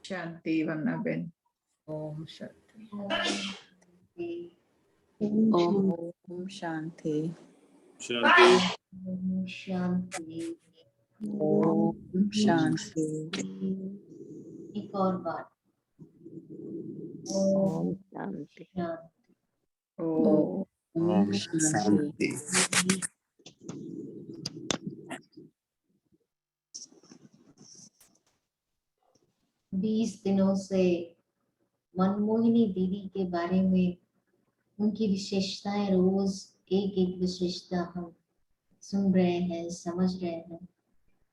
शांति वंदना Ben. Om Shanti. Om Shanti. शांति। शांति। ओम शांति। एक और बार ओम शांति। ओम शांति। 20 दिनों से मनमोहिनी दीदी के बारे में उनकी विशेषताएं रोज एक एक विशेषता हम सुन रहे हैं, समझ रहे हैं।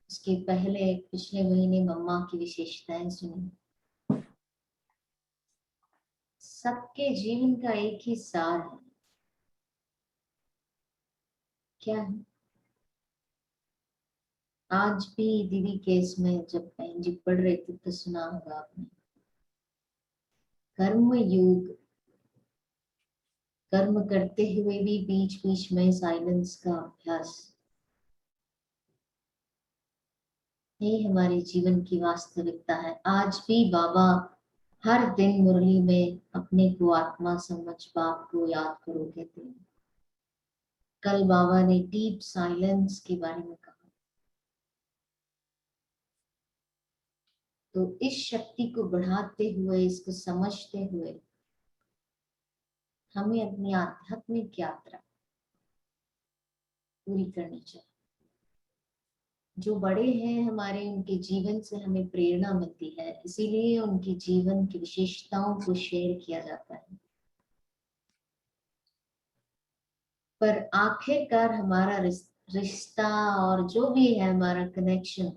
उसके पहले पिछले महीने मम्मा की विशेषताएं सुनी। सबके जीवन का एक ही सार है, क्या है? आज भी दीदी केस में जब बहन जी पढ़ रही थी तो सुना होगा आपने, कर्म योग, कर्म करते हुए भी बीच बीच में साइलेंस का अभ्यास, ये हमारे जीवन की वास्तविकता है। आज भी बाबा हर दिन मुरली में अपने को आत्मा समझ बाप को याद करो कहते हैं। कल बाबा ने डीप साइलेंस के बारे में कहा। तो इस शक्ति को बढ़ाते हुए, इसको समझते हुए हमें अपनी आध्यात्मिक यात्रा पूरी करनी चाहिए। जो बड़े हैं हमारे, उनके जीवन से हमें प्रेरणा मिलती है, इसीलिए उनके जीवन की विशेषताओं को शेयर किया जाता है। पर आखिरकार हमारा रिश्ता और जो भी है हमारा कनेक्शन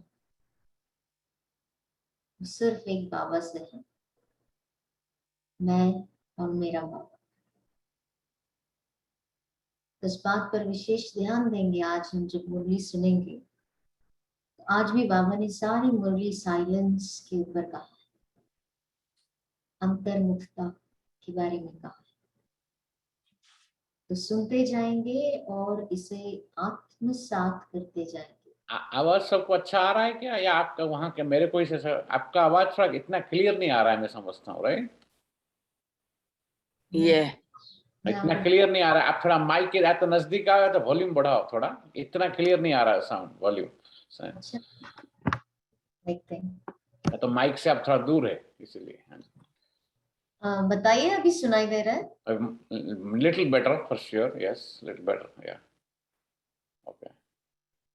सिर्फ एक बाबा से है, मैं और मेरा बाबा। तो इस बात पर विशेष ध्यान देंगे। आज हम जब मुरली सुनेंगे तो आज भी बाबा ने सारी मुरली साइलेंस के ऊपर कहा है, अंतर्मुखता के बारे में कहा है। तो सुनते जाएंगे और इसे आत्मसात करते जाएंगे। आवाज सबको अच्छा आ रहा है क्या, या आपका वहाँ के मेरे कोई से आपका आवाज थोड़ा इतना क्लियर नहीं आ रहा है, मैं समझता हूँ, राइट? ये इतना क्लियर नहीं आ रहा है। आप थोड़ा माइक के तो नजदीक आओ तो वॉल्यूम बढ़ाओ थोड़ा, इतना क्लियर नहीं आ रहा है साउंड, वॉल्यूम। अच्छा, देखते हैं। तो माइक से आप थोड़ा दूर है इसलिए। बताइए, अभी सुनाई दे रहा है? Little better for sure, yes little better, या ओके,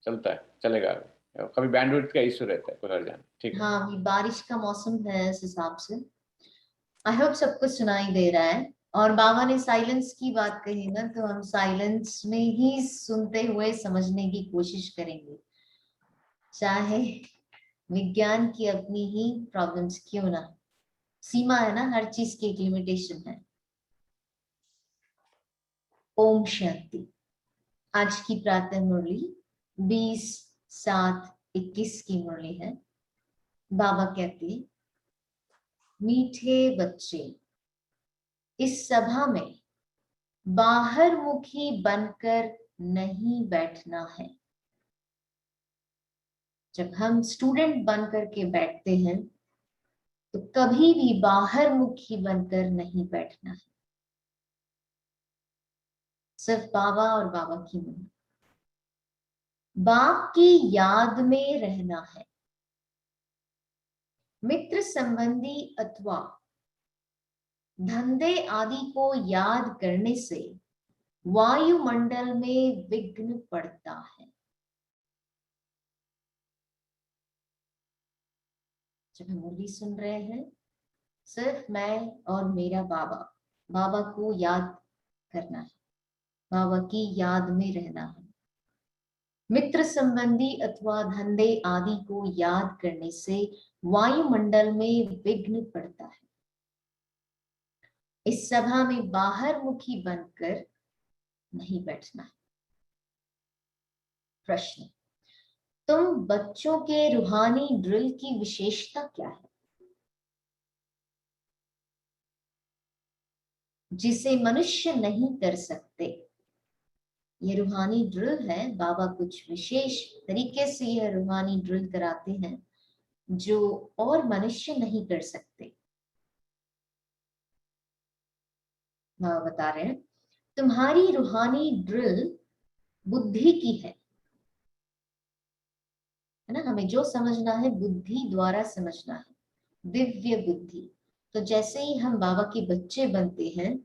चलता है, चलेगा। कभी बैंडविड्थ का इशू रहता है, कोई हर्ज नहीं, ठीक है। हाँ, अभी बारिश का मौसम है, इस हिसाब से आई होप सबको सुनाई दे रहा है। और बाबा ने साइलेंस की बात कही ना, तो हम साइलेंस में ही सुनते हुए समझने की कोशिश करेंगे, चाहे विज्ञान की अपनी ही प्रॉब्लम्स क्यों ना। सीमा है ना, हर चीज की एक लिमिटेशन है। ओम शांति। आज की प्रातः मुरली 20/7/21 की मुरली है। बाबा कहते हैं, मीठे बच्चे, इस सभा में बाहर मुखी बनकर नहीं बैठना है। जब हम स्टूडेंट बनकर के बैठते हैं तो कभी भी बाहर मुखी बनकर नहीं बैठना है। सिर्फ बाबा और बाबा की मुरली, बाप की याद में रहना है। मित्र संबंधी अथवा धंधे आदि को याद करने से वायुमंडल में विघ्न पड़ता है। जब हम मुरली सुन रहे हैं, सिर्फ मैं और मेरा बाबा, बाबा को याद करना है, बाबा की याद में रहना है। मित्र संबंधी अथवा धंधे आदि को याद करने से वायुमंडल में विघ्न पड़ता है। इस सभा में बाहर मुखी बनकर नहीं बैठना है। प्रश्न, तुम बच्चों के रूहानी ड्रिल की विशेषता क्या है जिसे मनुष्य नहीं कर सकते? ये रूहानी ड्रिल है। बाबा कुछ विशेष तरीके से यह रूहानी ड्रिल कराते हैं जो और मनुष्य नहीं कर सकते। बाबा बता रहे हैं तुम्हारी रूहानी ड्रिल बुद्धि की है ना, हमें जो समझना है बुद्धि द्वारा समझना है, दिव्य बुद्धि। तो जैसे ही हम बाबा के बच्चे बनते हैं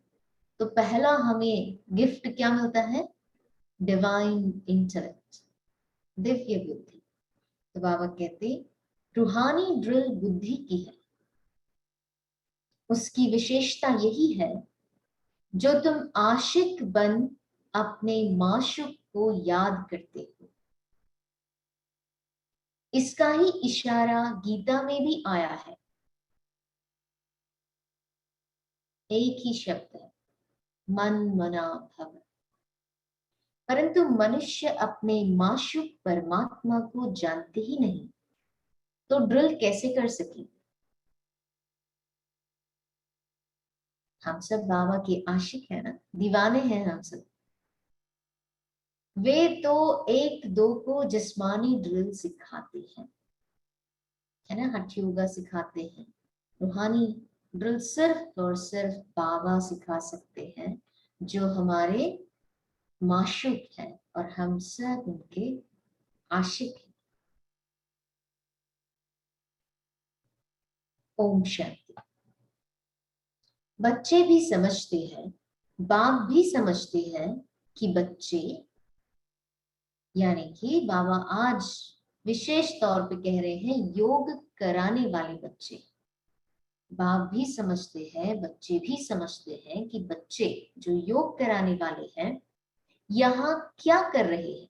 तो पहला हमें गिफ्ट क्या मिलता है, डिवाइन इंटेलेक्ट, दिव्य बुद्धि। तो बाबा कहते रूहानी ड्रिल बुद्धि की है, उसकी विशेषता यही है जो तुम आशिक बन अपने माशूक को याद करते हो। इसका ही इशारा गीता में भी आया है, एक ही शब्द है, मन मना भव। परंतु मनुष्य अपने माशूक परमात्मा को जानते ही नहीं, तो ड्रिल कैसे कर सके। हम सब बाबा के आशिक हैं ना, दीवाने हैं हम सब। वे तो एक दो को जिस्मानी ड्रिल सिखाते हैं, है ना, हठ योगा सिखाते हैं। रूहानी ड्रिल सिर्फ और सिर्फ बाबा सिखा सकते हैं, जो हमारे माशूक हैं और हम सब उनके आशिक हैं। ओम शांति। बच्चे भी समझते हैं, बाप भी समझते हैं कि बच्चे, यानी कि बाबा आज विशेष तौर पे कह रहे हैं योग कराने वाले बच्चे। बाप भी समझते हैं, बच्चे भी समझते हैं कि बच्चे जो योग कराने वाले हैं यहाँ क्या कर रहे हैं।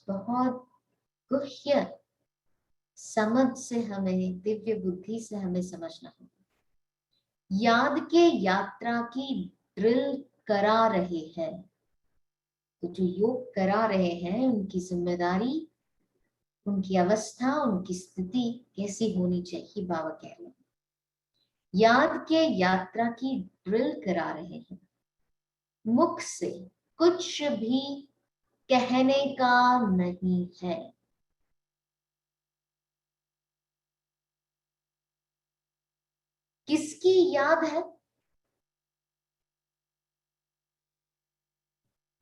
बहुत गुह्य समझ से हमें, दिव्य बुद्धि से हमें समझना होगा। याद के यात्रा की ड्रिल करा रहे हैं, तो जो योग करा रहे हैं उनकी जिम्मेदारी, उनकी अवस्था, उनकी स्थिति कैसी होनी चाहिए। बाबा कह रहे हैं याद के यात्रा की ड्रिल करा रहे हैं, मुख से कुछ भी कहने का नहीं है। किसकी याद है,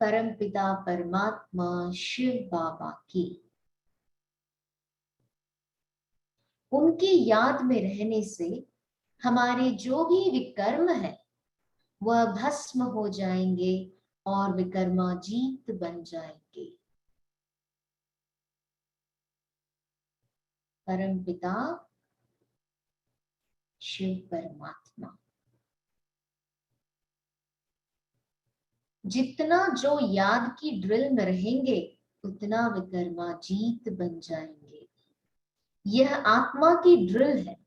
परमपिता परमात्मा शिव बाबा की। उनकी याद में रहने से हमारे जो भी विकर्म है वह भस्म हो जाएंगे और विकर्माजीत बन जाएंगे। परमपिता शिव परमात्मा जितना जो याद की ड्रिल में रहेंगे उतना विकर्माजीत बन जाएंगे। यह आत्मा की ड्रिल है।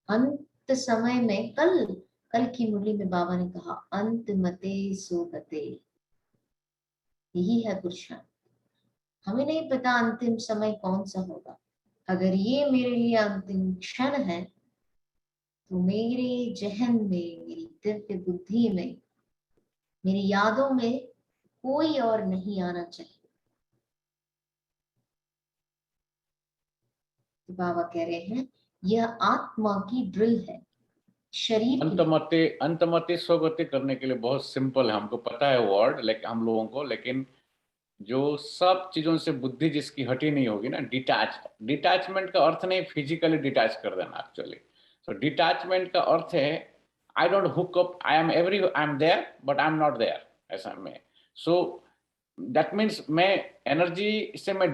अंत समय में कल की मुरली में बाबा ने कहा अंत मते सो गते, यही है पुरुषार्थ। हमें नहीं पता अंतिम समय कौन सा होगा। अगर ये मेरे लिए अंतिम क्षण है तो मेरे जहन में, मेरी दिव्य बुद्धि में, मेरी यादों में कोई और नहीं आना चाहिए। तो बाबा कह रहे हैं यह आत्मा की ड्रिल है, शरीर की। अंतमति स्वगति करने के लिए बहुत सिंपल है, हमको पता है वर्ड, लेकिन हम लोगों को, लेकिन जो सब चीजों से बुद्धि जिसकी हटी नहीं होगी ना, डिटैचमेंट का अर्थ नहीं फिजिकली डिटैच कर देना एक्चुअली। सो डिटैचमेंट का अर्थ है I don't hook up, I am there but I am not there, ऐसा में। सो दैट मीन्स मैं एनर्जी से मैं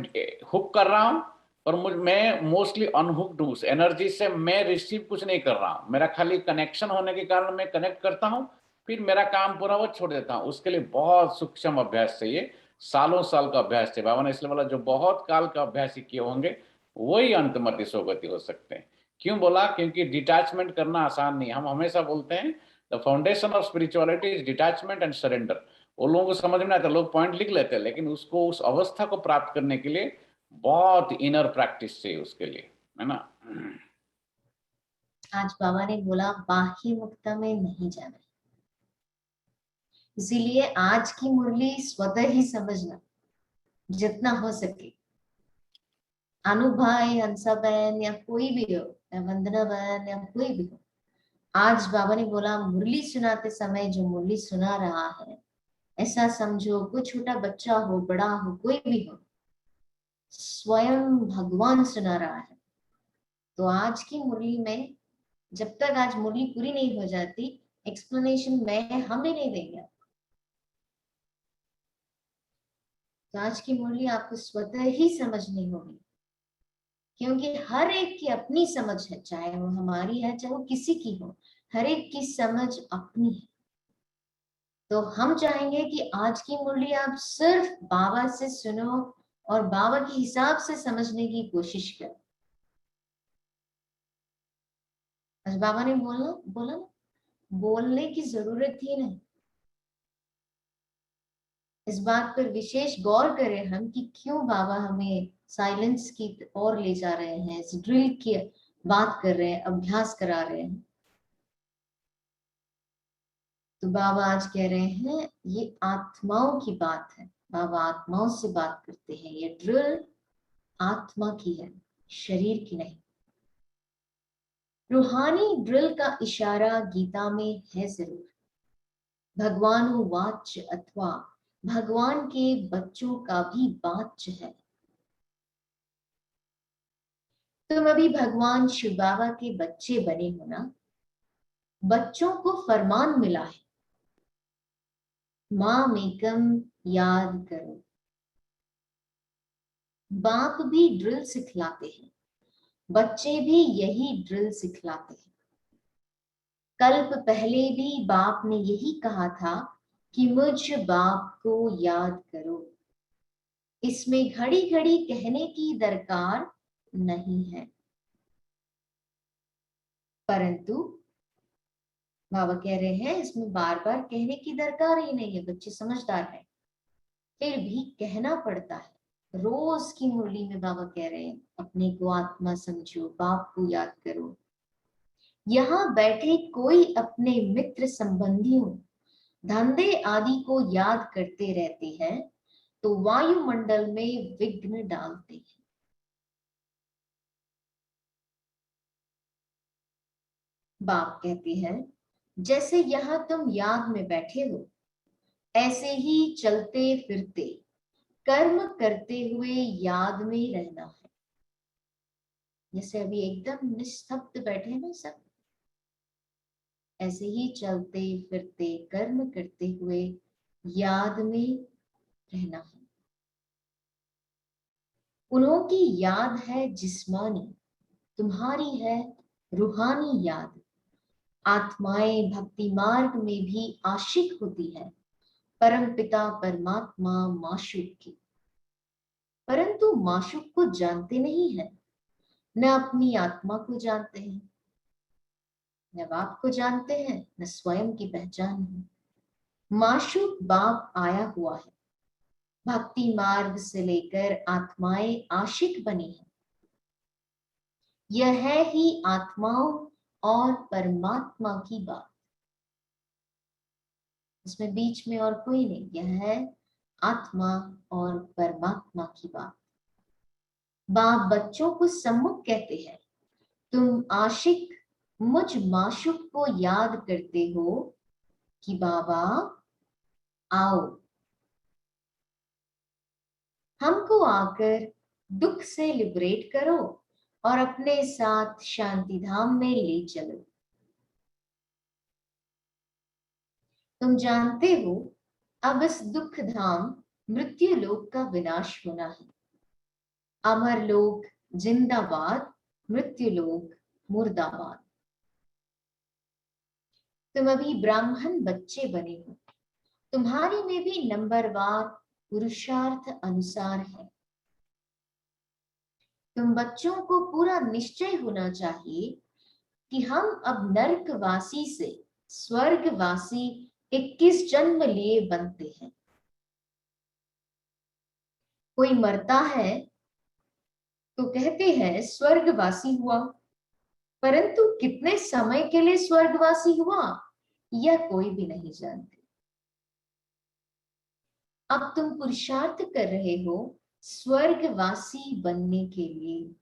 हुक कर रहा हूँ और मैं मोस्टली अनहुक्ड हूँ उस एनर्जी से। मैं रिसीव कुछ नहीं कर रहा हूँ, मेरा खाली कनेक्शन होने के कारण मैं कनेक्ट करता हूँ, फिर मेरा काम पूरा वो छोड़ देता हूँ। उसके लिए बहुत सूक्ष्म अभ्यास चाहिए, सालों साल का अभ्यास है। बाबा ने इसलिए बोला जो बहुत काल का अभ्यास किए होंगे वही अंतमति सोगति हो सकते हैं। क्यों बोला? क्योंकि डिटैचमेंट करना आसान नहीं। हम हमेशा बोलते हैं the foundation of spirituality is detachment and surrender. वो लोगों को समझ में आता, लोग पॉइंट लिख लेते हैं, लेकिन उसको उस अवस्था को प्राप्त करने के लिए बहुत इनर प्रैक्टिस चाहिए उसके लिए, है ना। आज बाबा ने बोला बाह्य मुक्ता में नहीं जाना, इसीलिए आज की मुरली स्वतः ही समझना जितना हो सके। अनु भाई, हंसा बहन या कोई भी हो, या वंदना बहन या कोई भी हो, आज बाबा ने बोला मुरली सुनाते समय जो मुरली सुना रहा है, ऐसा समझो कोई छोटा बच्चा हो, बड़ा हो, कोई भी हो, स्वयं भगवान सुना रहा है। तो आज की मुरली में जब तक आज मुरली पूरी नहीं हो जाती, एक्सप्लेनेशन मैं हम भी नहीं देंगे। तो आज की मुरली आपको स्वतः ही समझनी होगी, क्योंकि हर एक की अपनी समझ है, चाहे वो हमारी है चाहे वो किसी की हो, हर एक की समझ अपनी है। तो हम चाहेंगे कि आज की मुरली आप सिर्फ बाबा से सुनो और बाबा के हिसाब से समझने की कोशिश करो। आज बाबा ने बोला बोला ना, बोलने की जरूरत ही नहीं। इस बात पर विशेष गौर करें हम कि क्यों बाबा हमें साइलेंस की ओर ले जा रहे हैं, इस ड्रिल की बात कर रहे हैं, अभ्यास करा रहे हैं। तो बाबा आज कह रहे हैं ये आत्माओं की बात है, बाबा आत्माओं से बात करते हैं, ये ड्रिल आत्मा की है, शरीर की नहीं। रूहानी ड्रिल का इशारा गीता में है जरूर, भगवान वाच्य अथवा भगवान के बच्चों का भी वाच्य है। तुम अभी भगवान शिव बाबा के बच्चे बने हो ना, बच्चों को फरमान मिला है, माम एकम याद करो। बाप भी ड्रिल सिखलाते हैं, बच्चे भी यही ड्रिल सिखलाते हैं। कल्प पहले भी बाप ने यही कहा था कि मुझ बाप को याद करो। इसमें घड़ी घड़ी कहने की दरकार नहीं है, परंतु बाबा कह रहे हैं इसमें बार बार कहने की दरकार ही नहीं है, बच्चे समझदार है, फिर भी कहना पड़ता है। रोज की मुरली में बाबा कह रहे हैं अपने को आत्मा समझो, बाप को याद करो। यहाँ बैठे कोई अपने मित्र संबंधियों, धंधे आदि को याद करते रहते हैं तो वायुमंडल में विघ्न डालते हैं। बाप कहते हैं जैसे यहाँ तुम याद में बैठे हो, ऐसे ही चलते फिरते कर्म करते हुए याद में रहना है। जैसे अभी एकदम निस्तब्ध बैठे ना सब, ऐसे ही चलते फिरते कर्म करते हुए याद में रहना है। उन्हों की याद है जिस्मानी, तुम्हारी है रूहानी याद। आत्माएं भक्ति मार्ग में भी आशिक होती है परम पिता परमात्मा माशूक की, परंतु माशूक को जानते नहीं है, न अपनी आत्मा को जानते हैं, न बाप को जानते हैं, न स्वयं की पहचान है। माशूक बाप आया हुआ है, भक्ति मार्ग से लेकर आत्माएं आशिक बनी है। यह है ही आत्माओं और परमात्मा की बात, इसमें बीच में और कोई नहीं, यह है आत्मा और परमात्मा की बात। बाप बच्चों को सम्मुख कहते हैं, तुम आशिक मुझ माशूक को याद करते हो कि बाबा आओ, हमको आकर दुख से लिबरेट करो और अपने साथ शांति धाम में ले चलो। तुम जानते हो अब इस दुख धाम मृत्यु लोक का विनाश होना है। अमर लोक जिंदाबाद, मृत्यु लोक मुर्दाबाद। तुम अभी ब्राह्मण बच्चे बने हो, तुम्हारी में भी नंबरवार पुरुषार्थ अनुसार है। तुम बच्चों को पूरा निश्चय होना चाहिए कि हम अब नरकवासी से स्वर्गवासी 21 जन्म लिए बनते हैं। कोई मरता है तो कहते हैं स्वर्गवासी हुआ, परंतु कितने समय के लिए स्वर्गवासी हुआ यह कोई भी नहीं जानते। अब तुम पुरुषार्थ कर रहे हो स्वर्गवासी बनने के लिए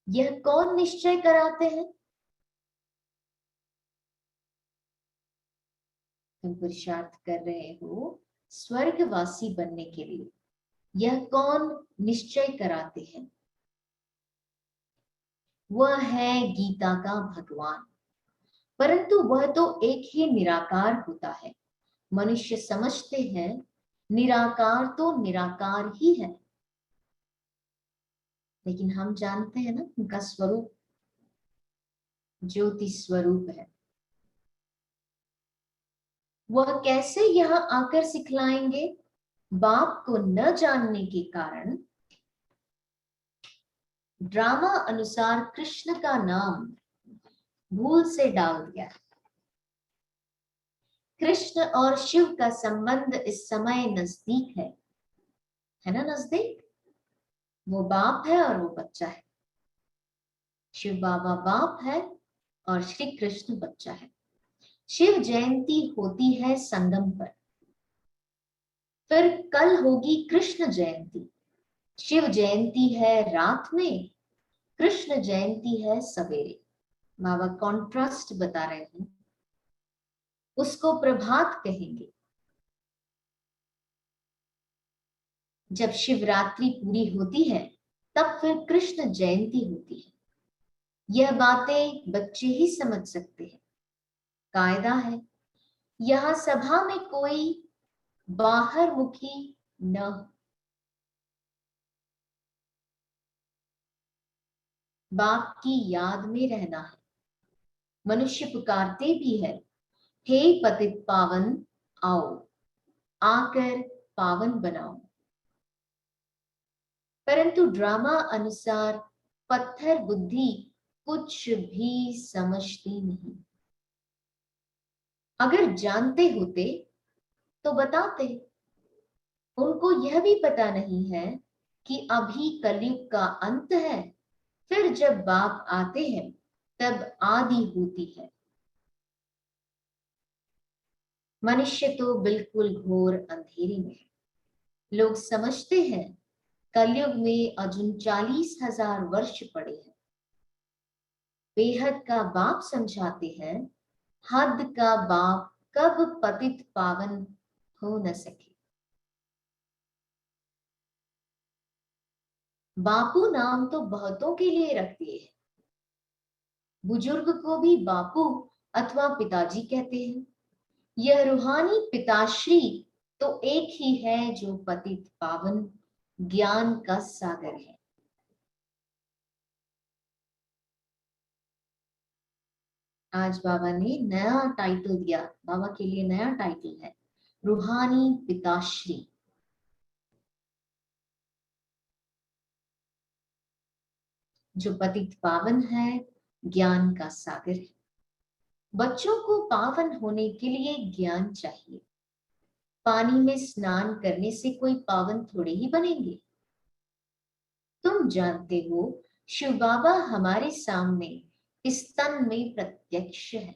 यह कौन निश्चय कराते हैं? तुम पुरुषार्थ कर रहे हो स्वर्गवासी बनने के लिए, यह कौन निश्चय कराते हैं? वह है गीता का भगवान, परंतु वह तो एक ही निराकार होता है। मनुष्य समझते हैं निराकार तो निराकार ही है, लेकिन हम जानते हैं ना उनका स्वरूप ज्योति स्वरूप है। वह कैसे यहाँ आकर सिखलाएंगे? बाप को न जानने के कारण ड्रामा अनुसार कृष्ण का नाम भूल से डाल दिया। कृष्ण और शिव का संबंध इस समय नजदीक है ना, नजदीक। वो बाप है और वो बच्चा है। शिव बाबा बाप है और श्री कृष्ण बच्चा है। शिव जयंती होती है संगम पर, फिर कल होगी कृष्ण जयंती। शिव जयंती है रात में, कृष्ण जयंती है सवेरे। बाबा कॉन्ट्रास्ट बता रहे हैं, उसको प्रभात कहेंगे। जब शिवरात्रि पूरी होती है तब फिर कृष्ण जयंती होती है। यह बातें बच्चे ही समझ सकते हैं। कायदा है, यहाँ सभा में कोई बाहर मुखी न हो। बाप की याद में रहना है। मनुष्य पुकारते भी है, हे पतित पावन आओ, आकर पावन बनाओ। परंतु ड्रामा अनुसार पत्थर बुद्धि कुछ भी समझती नहीं। अगर जानते होते तो बताते। उनको यह भी पता नहीं है कि अभी कलयुग का अंत है, फिर जब बाप आते हैं तब आदि होती है। मनुष्य तो बिल्कुल घोर अंधेरे में है। लोग समझते हैं कलयुग में अजुन 40,000 वर्ष पड़े हैं। बेहद का बाप समझाते हैं, हद का बाप कब पतित पावन हो न सके। बापू नाम तो बहुतों के लिए रख दिए हैं। बुजुर्ग को भी बापू अथवा पिताजी कहते हैं। यह रूहानी पिताश्री तो एक ही है जो पतित पावन ज्ञान का सागर है। आज बाबा ने नया टाइटल दिया, बाबा के लिए नया टाइटल है रूहानी पिताश्री। जो पतित पावन है, ज्ञान का सागर है। बच्चों को पावन होने के लिए ज्ञान चाहिए। पानी में स्नान करने से कोई पावन थोड़े ही बनेंगे। तुम जानते हो शिव बाबा हमारे सामने इस तन में प्रत्यक्ष है।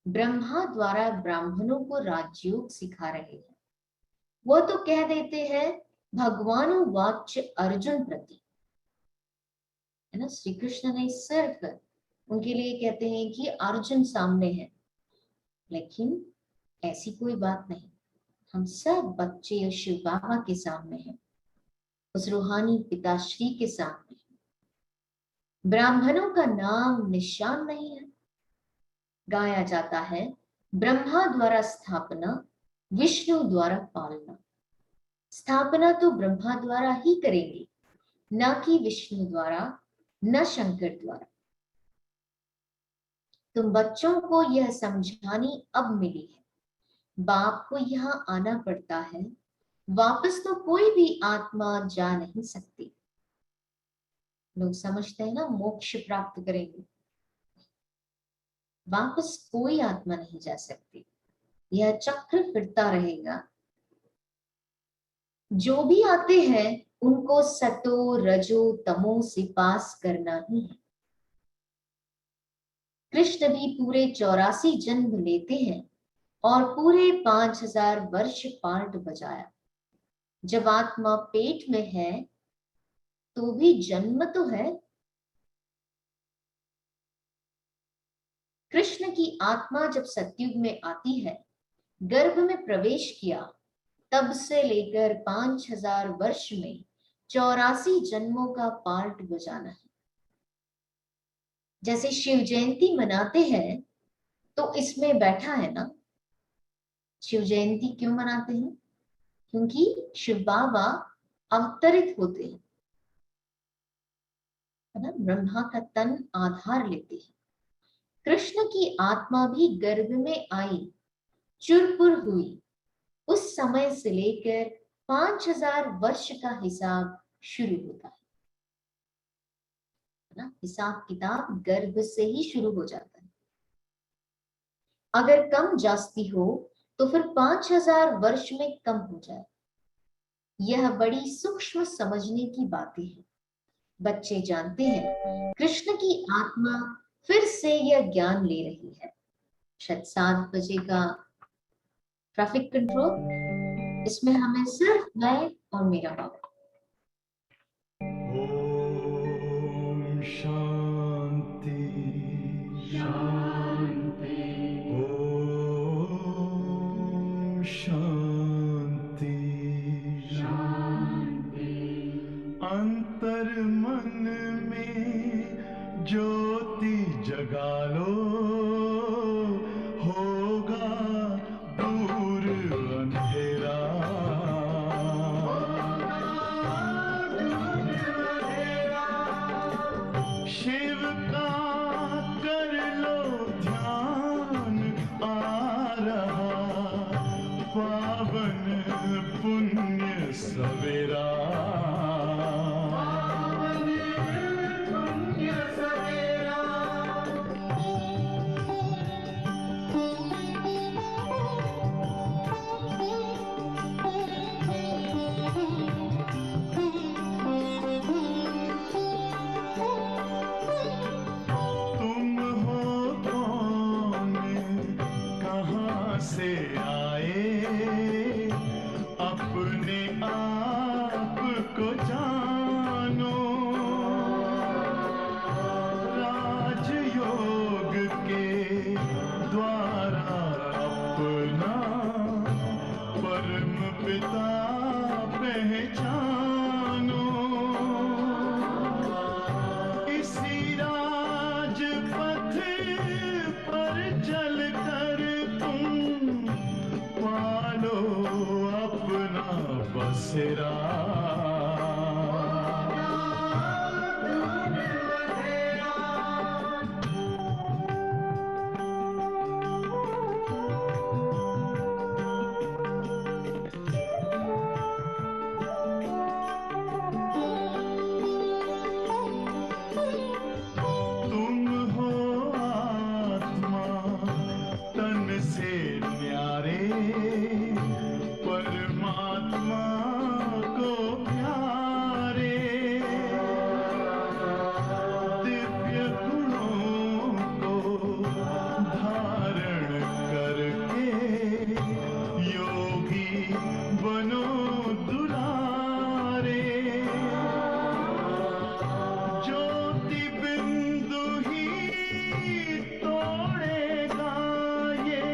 ब्रह्मा द्वारा ब्राह्मणों को राजयोग सिखा रहे हैं। वो तो कह देते हैं भगवानु वाच्य अर्जुन प्रति, है ना। श्री कृष्ण ने सिर्फ उनके लिए कहते हैं कि अर्जुन सामने है, लेकिन ऐसी कोई बात नहीं। हम सब बच्चे शिव बाबा के सामने हैं, उस रूहानी पिताश्री के सामने। ब्राह्मणों का नाम निशान नहीं है। गाया जाता है ब्रह्मा द्वारा स्थापना, विष्णु द्वारा पालना। स्थापना तो ब्रह्मा द्वारा ही करेंगे, न कि विष्णु द्वारा, न शंकर द्वारा। तुम बच्चों को यह समझानी अब मिली है। बाप को यहाँ आना पड़ता है, वापस तो कोई भी आत्मा जा नहीं सकती। लोग समझते हैं ना मोक्ष प्राप्त करेंगे, वापस कोई आत्मा नहीं जा सकती। यह चक्र फिरता रहेगा। जो भी आते हैं उनको सतो रजो तमो से पास करना ही है। कृष्ण भी पूरे 84 जन्म लेते हैं, और पूरे 5000 वर्ष पार्ट बजाया। जब आत्मा पेट में है तो भी जन्म तो है। कृष्ण की आत्मा जब सतयुग में आती है, गर्भ में प्रवेश किया, तब से लेकर 5000 वर्ष में 84 जन्मों का पार्ट बजाना है। जैसे शिव जयंती मनाते हैं तो इसमें बैठा है ना। शिव जयंती क्यों मनाते हैं? क्योंकि शिव बाबा अवतरित होते हैं, है ना, ब्रह्मा का तन आधार लेते हैं। कृष्ण की आत्मा भी गर्भ में आई, चुरपुर हुई, उस समय से लेकर 5000 वर्ष का हिसाब शुरू होता है ना। हिसाब किताब गर्भ से ही शुरू हो जाता है। अगर कम जास्ती हो तो फिर 5000 वर्ष में कम हो जाए। यह बड़ी सूक्ष्म समझने की बातें हैं। बच्चे जानते हैं कृष्ण की आत्मा फिर से यह ज्ञान ले रही है। शायद 7 बजे का ट्रैफिक कंट्रोल, इसमें हमें सिर्फ मैं और मेरा बाबा। ओम शांति शांति। ओम शांति शांति। अंतर मन में ज्योति जगा लो, होगा दूर अंधेरा। शिव का कर लो ध्यान, आ रहा पावन पुण्य सवेरा। तुम हो कौन, कहाँ से आए, अपने आप को जानो। राजयोग के द्वारा अपना परम पिता पहचानो। इसी राजपथ पर चलकर तुम पालो अपना बसेरा। तुम हो आत्मा तन से न्यारे, परमात्मा को प्यारे। दिव्य गुणों को धारण करके योगी बनो दुलारे। ज्योति बिंदु ही तोड़ेगा ये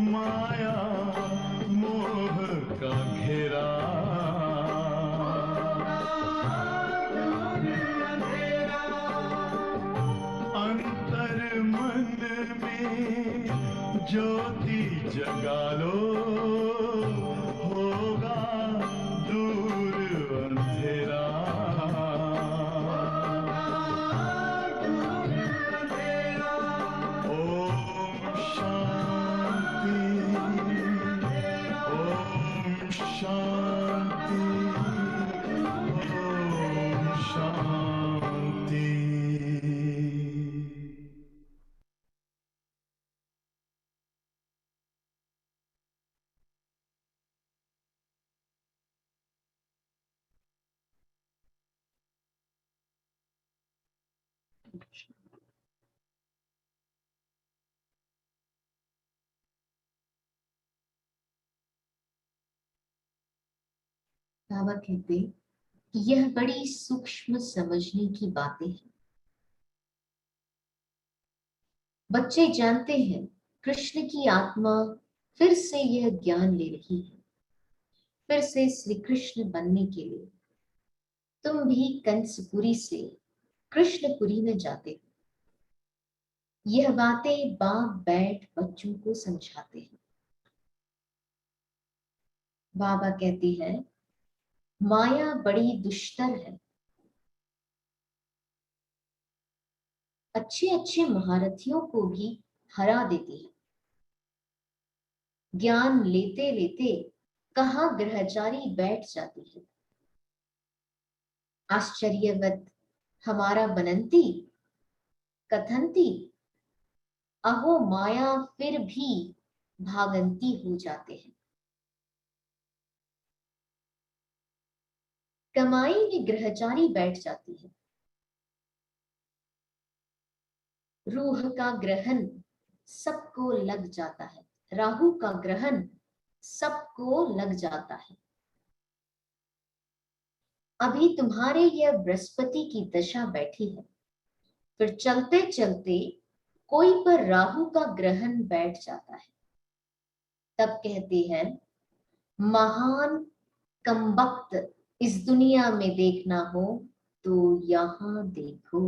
माया मोह का घेरा। अंतर मन में ज्योति जगा लो, होगा दूर अंधेरा। ओम शांति। ओम शांति। ओम शांति। बाबा कहते कि यह बड़ी सूक्ष्म समझने की बातें हैं। बच्चे जानते हैं कृष्ण की आत्मा फिर से यह ज्ञान ले रही है, फिर से श्री कृष्ण बनने के लिए तुम भी कंसपुरी से कृष्णपुरी में जाते हो। यह बातें बाप बैठ बच्चों को समझाते हैं। बाबा कहती है माया बड़ी दुष्टर है। अच्छे अच्छे महारथियों को भी हरा देती है। ज्ञान लेते लेते कहाँ ग्रहचारी बैठ जाती है। आश्चर्यवत हमारा बनंती कथंती अहो माया फिर भी भागंती हो जाते हैं। कमाई में ग्रहचारी बैठ जाती है। रूह का ग्रहण सबको लग जाता है, राहु का ग्रहण सबको लग जाता है। अभी तुम्हारे यह बृहस्पति की दशा बैठी है, फिर चलते चलते कोई पर राहु का ग्रहण बैठ जाता है। तब कहते हैं महान कमबख्त इस दुनिया में देखना हो तो यहाँ देखो।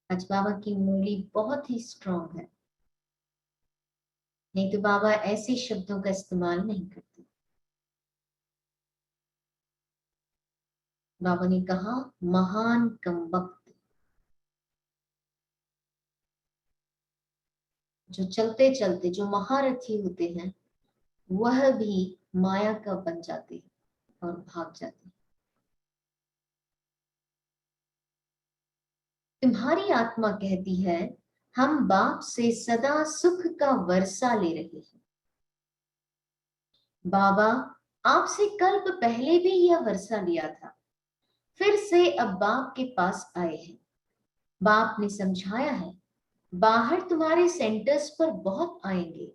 आज बाबा की मुरली बहुत ही स्ट्रॉन्ग है, नहीं तो बाबा ऐसे शब्दों का इस्तेमाल नहीं करते। बाबा ने कहा महान कमबख्त, जो चलते चलते जो महारथी होते हैं वह भी माया का बन जाते हैं और भाग जाते हैं। तुम्हारी आत्मा कहती है हम बाप से सदा सुख का वर्षा ले रहे हैं। बाबा आपसे कल्प पहले भी यह वर्षा लिया था, फिर से अब बाप के पास आए हैं। बाप ने समझाया है बाहर तुम्हारे सेंटर्स पर बहुत आएंगे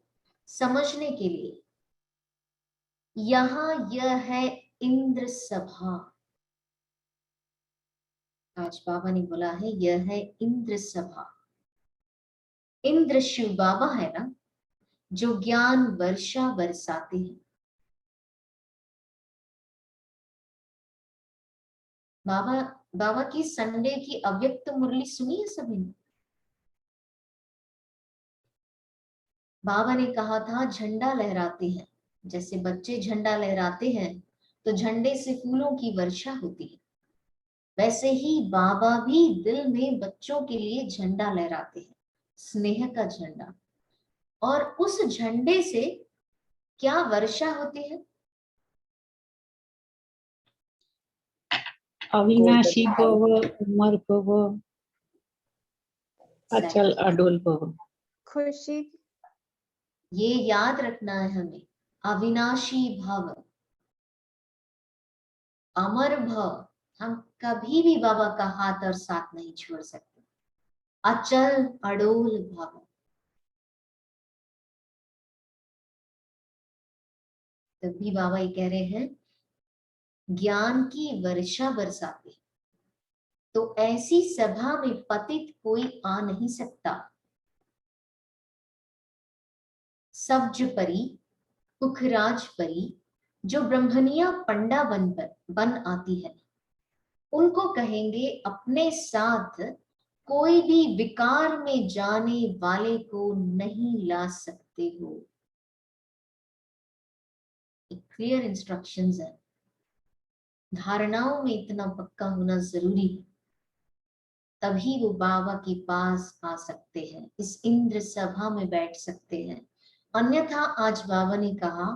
समझने के लिए। यहाँ यह है इंद्र सभा। आज बाबा ने बोला है यह है इंद्र सभा। इंद्र शिव बाबा है ना, जो ज्ञान वर्षा बरसाते हैं। बाबा की संडे की अव्यक्त मुरली सुनी है सभी ने। बाबा ने कहा था झंडा लहराते हैं, जैसे बच्चे झंडा लहराते हैं तो झंडे से फूलों की वर्षा होती है, वैसे ही बाबा भी दिल में बच्चों के लिए झंडा लहराते हैं, स्नेह का झंडा। और उस झंडे से क्या वर्षा होती है? अविनाशी भव उमर भव अचल अडोल भव। खुशी। ये याद रखना है हमें, अविनाशी भव अमर भव। हम कभी भी बाबा का हाथ और साथ नहीं छोड़ सकते। अचल अडोल भव। तभी बाबा ये कह रहे हैं ज्ञान की वर्षा बरसाते, तो ऐसी सभा में पतित कोई आ नहीं सकता। सब्ज परी पुखराज परी जो ब्रह्मनिया पंडा बन आती है, उनको कहेंगे अपने साथ कोई भी विकार में जाने वाले को नहीं ला सकते हो। क्लियर इंस्ट्रक्शंस है। धारणाओं में इतना पक्का होना जरूरी है, तभी वो बाबा के पास आ सकते हैं, इस इंद्र सभा में बैठ सकते हैं। अन्यथा आज बाबा ने कहा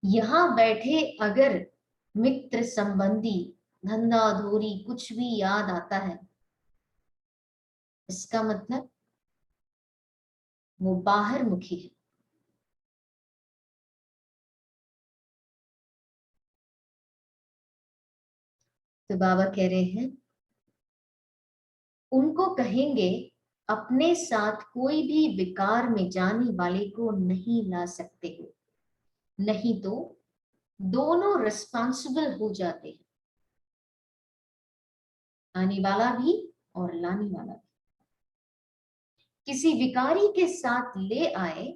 यहाँ बैठे अगर मित्र संबंधी धंधा धोरी कुछ भी याद आता है, इसका मतलब वो बाहर मुखी है। तो बाबा कह रहे हैं उनको कहेंगे अपने साथ कोई भी विकार में जाने वाले को नहीं ला सकते हो। नहीं तो दोनों रिस्पॉन्सिबल हो जाते हैं, आने वाला भी और लाने वाला भी। किसी विकारी के साथ ले आए,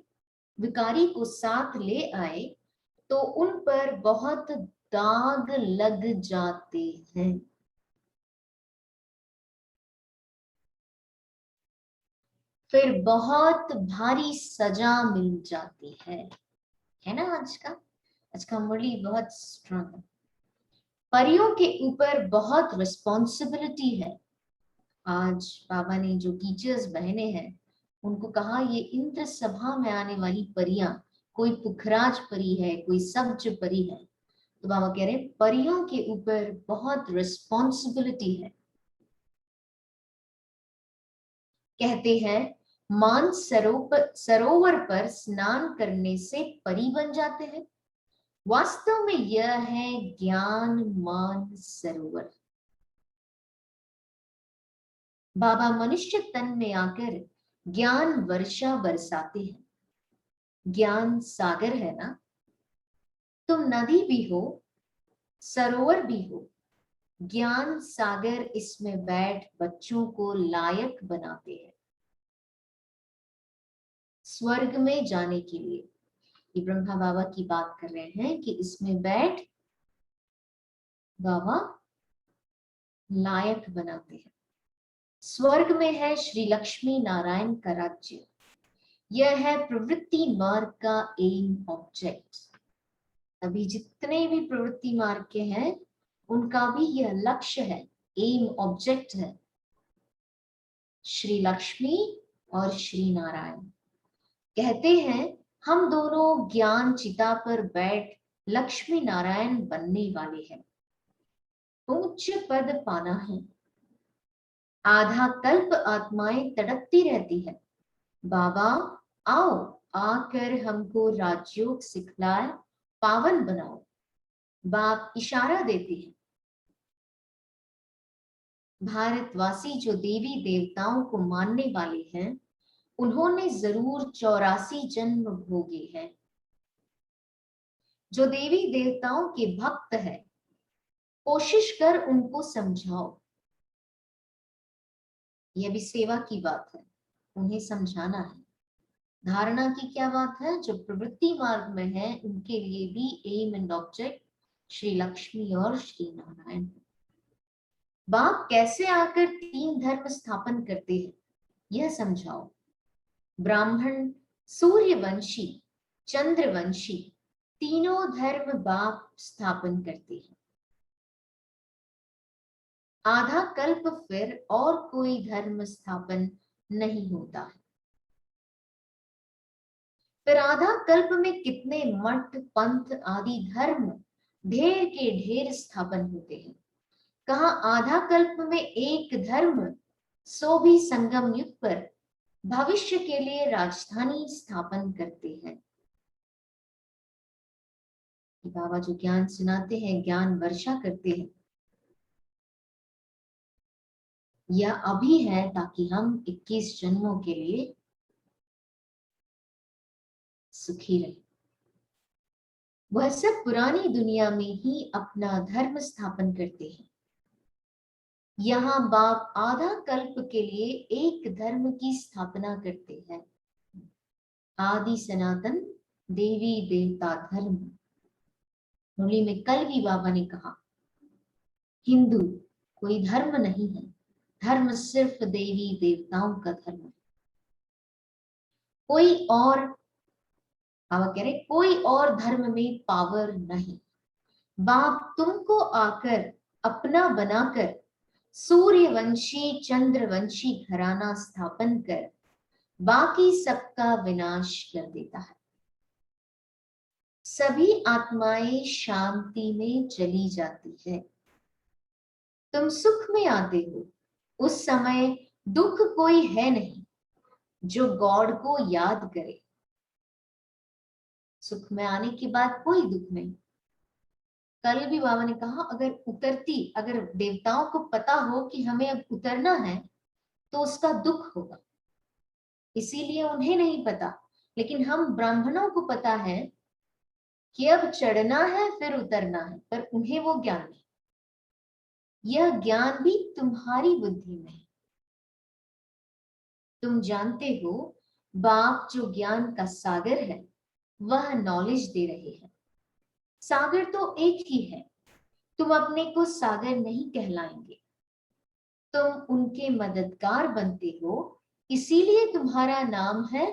विकारी को साथ ले आए तो उन पर बहुत दाग लग जाते हैं। फिर बहुत भारी सजा मिल जाती है ना। आज का मुरली बहुत स्ट्रांग है। परियों के ऊपर बहुत रिस्पॉन्सिबिलिटी है। आज बाबा ने जो टीचर्स बहने हैं उनको कहा, ये इंद्र सभा में आने वाली परियां, कोई पुखराज परी है, कोई सब्ज परी है, तो बाबा कह रहे हैं परियों के ऊपर बहुत रिस्पॉन्सिबिलिटी है। कहते हैं मान सरोवर पर स्नान करने से परी बन जाते हैं। वास्तव में यह है ज्ञान मान सरोवर। बाबा मनुष्य तन में आकर ज्ञान वर्षा बरसाते हैं। ज्ञान सागर है ना, तुम नदी भी हो, सरोवर भी हो। ज्ञान सागर इसमें बैठ बच्चों को लायक बनाते हैं स्वर्ग में जाने के लिए। ये ब्रह्मा बाबा की बात कर रहे हैं कि इसमें बैठ बाबा लायक बनाते हैं। स्वर्ग में है श्री लक्ष्मी नारायण का राज्य। यह है प्रवृत्ति मार्ग का एम ऑब्जेक्ट। अभी जितने भी प्रवृत्ति मार्ग के हैं उनका भी यह लक्ष्य है, एम ऑब्जेक्ट है, श्री लक्ष्मी और श्री नारायण। कहते हैं हम दोनों ज्ञान चिता पर बैठ लक्ष्मी नारायण बनने वाले हैं, उच्च पद पाना है। आधा कल्प आत्माएं तड़पती रहती है, बाबा आओ आकर हमको राजयोग सिखलाए, पावन बनाओ। बाप इशारा देते हैं। भारतवासी जो देवी देवताओं को मानने वाले हैं उन्होंने जरूर 84 जन्म भोगे हैं। जो देवी देवताओं के भक्त है कोशिश कर उनको समझाओ। यह भी सेवा की बात है, उन्हें समझाना है। धारणा की क्या बात है, जो प्रवृत्ति मार्ग में है उनके लिए भी aim and object Shri Lakshmi और श्री नारायण। बाप कैसे आकर 3 धर्म स्थापन करते हैं यह समझाओ। ब्राह्मण, सूर्यवंशी, चंद्रवंशी तीनों धर्म बाप स्थापन करते हैं। आधा कल्प फिर और कोई धर्म स्थापन नहीं होता है। फिर आधा कल्प में कितने मठ, पंथ आदि धर्म ढेर के ढेर स्थापन होते हैं। कहा आधा कल्प में एक धर्म, सो भी संगम युग पर भविष्य के लिए राजधानी स्थापन करते हैं। बाबा जो ज्ञान सुनाते हैं, ज्ञान वर्षा करते हैं, यह अभी है ताकि हम 21 जन्मों के लिए सुखी रहे। वह सब पुरानी दुनिया में ही अपना धर्म स्थापन करते हैं। यहाँ बाप आधा कल्प के लिए एक धर्म की स्थापना करते हैं, आदि सनातन देवी देवता धर्म। मुरली में कल भी बाबा ने कहा हिंदू कोई धर्म नहीं है, धर्म सिर्फ देवी देवताओं का धर्म है। कोई और, बाबा कह रहे कोई और धर्म में पावर नहीं। बाप तुमको आकर अपना बनाकर सूर्यवंशी चंद्रवंशी घराना स्थापन कर बाकी सबका विनाश कर देता है। सभी आत्माएं शांति में चली जाती है। तुम सुख में आते हो, उस समय दुख कोई है नहीं जो गॉड को याद करे। सुख में आने के बाद कोई दुख नहीं। कल भी बाबा ने कहा अगर देवताओं को पता हो कि हमें अब उतरना है तो उसका दुख होगा, इसीलिए उन्हें नहीं पता। लेकिन हम ब्राह्मणों को पता है कि अब चढ़ना है फिर उतरना है, पर उन्हें वो ज्ञान नहीं। यह ज्ञान भी तुम्हारी बुद्धि में है। तुम जानते हो बाप जो ज्ञान का सागर है वह नॉलेज दे रहे हैं। सागर तो एक ही है, तुम अपने को सागर नहीं कहलाएंगे, तुम उनके मददगार बनते हो, इसीलिए तुम्हारा नाम है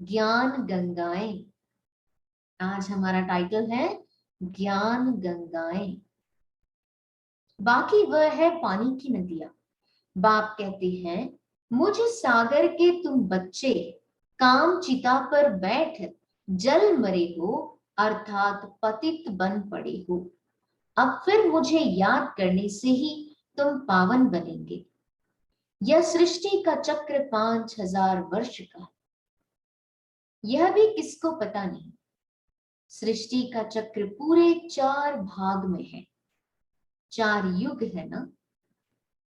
ज्ञान गंगाएं। आज हमारा टाइटल है ज्ञान गंगाएं। बाकी वह है पानी की नदियां। बाप कहते हैं मुझ सागर के तुम बच्चे काम चिता पर बैठ जल मरे हो, अर्थात पतित बन पड़े हो। अब फिर मुझे याद करने से ही तुम पावन बनेंगे। यह सृष्टि का चक्र 5000 वर्ष का है, यह भी किसको पता नहीं। सृष्टि का चक्र पूरे 4 भाग में है। 4 युग है ना,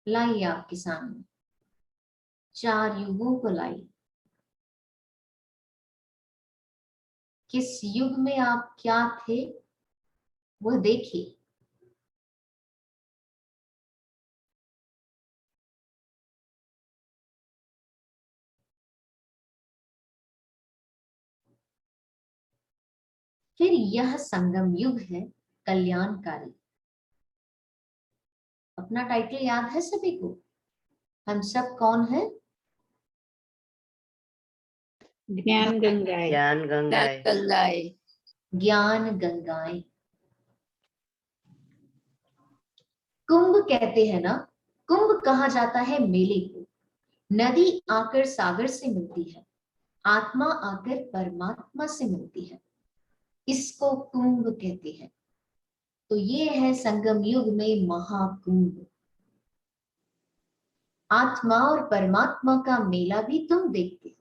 लाइए आपके सामने 4 युगों को लाइए। किस युग में आप क्या थे वह देखिए। फिर यह संगम युग है कल्याणकारी। अपना टाइटल याद है सभी को? हम सब कौन है? ज्ञान गंगाएं। ज्ञान गंगाएं। गंगाएं। ज्ञान गंगाएं। कुंभ कहते हैं ना, कुंभ कहा जाता है मेले को। नदी आकर सागर से मिलती है, आत्मा आकर परमात्मा से मिलती है, इसको कुंभ कहते हैं। तो ये है संगम युग में महाकुंभ। आत्मा और परमात्मा का मेला भी तुम देखते हो,